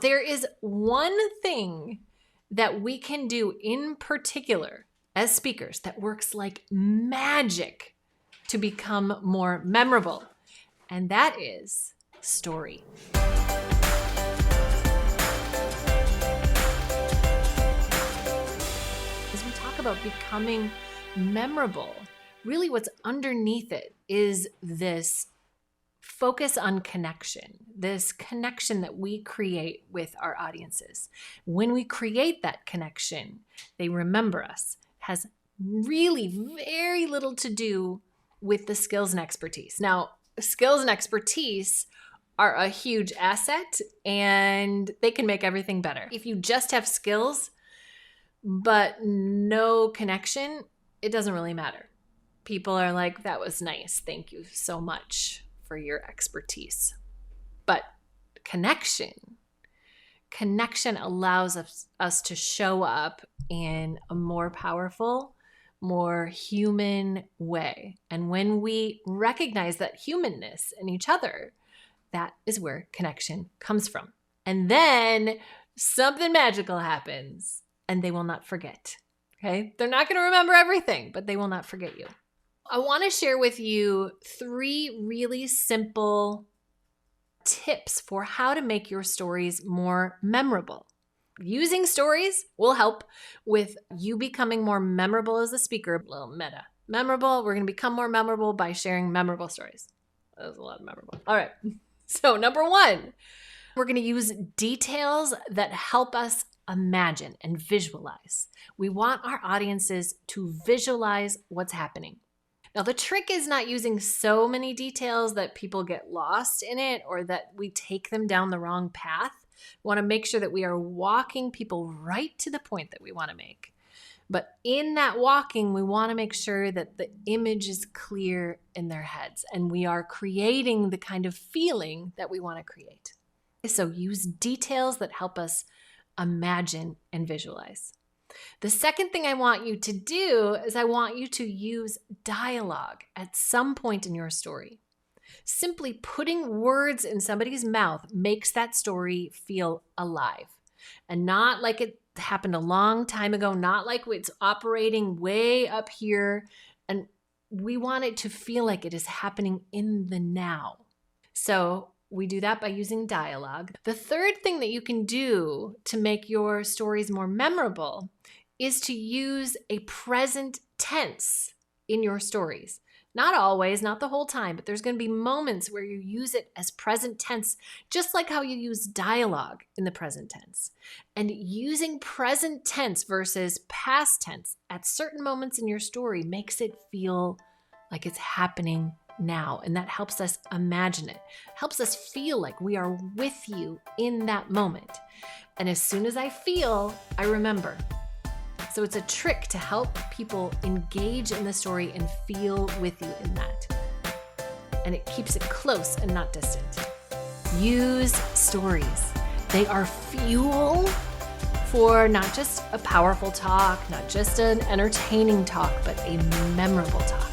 There is one thing that we can do in particular as speakers that works like magic to become more memorable, and that is story. As we talk about becoming memorable, really what's underneath it is this focus on connection, this connection that we create with our audiences. When we create that connection, they remember us. It has really very little to do with the skills and expertise. Now, skills and expertise are a huge asset and they can make everything better. If you just have skills but no connection, it doesn't really matter. People are like, that was nice. Thank you so much for your expertise. But connection allows us to show up in a more powerful, more human way. And when we recognize that humanness in each other, that is where connection comes from. And then something magical happens and they will not forget. Okay? They're not going to remember everything, but they will not forget you. I want to share with you 3 really simple tips for how to make your stories more memorable. Using stories will help with you becoming more memorable as a speaker. A little meta. Memorable. We're going to become more memorable by sharing memorable stories. That was a lot of memorable. All right. So number 1, we're going to use details that help us imagine and visualize. We want our audiences to visualize what's happening. Now, the trick is not using so many details that people get lost in it or that we take them down the wrong path. We want to make sure that we are walking people right to the point that we want to make. But in that walking, we want to make sure that the image is clear in their heads and we are creating the kind of feeling that we want to create. So use details that help us imagine and visualize. The second thing I want you to do is I want you to use dialogue at some point in your story. Simply putting words in somebody's mouth makes that story feel alive and not like it happened a long time ago, not like it's operating way up here. And we want it to feel like it is happening in the now. So we do that by using dialogue. The third thing that you can do to make your stories more memorable is to use a present tense in your stories. Not always, not the whole time, but there's going to be moments where you use it as present tense, just like how you use dialogue in the present tense. And using present tense versus past tense at certain moments in your story makes it feel like it's happening now. And that helps us imagine it, helps us feel like we are with you in that moment. And as soon as I feel, I remember. So it's a trick to help people engage in the story and feel with you in that. And it keeps it close and not distant. Use stories. They are fuel for not just a powerful talk, not just an entertaining talk, but a memorable talk.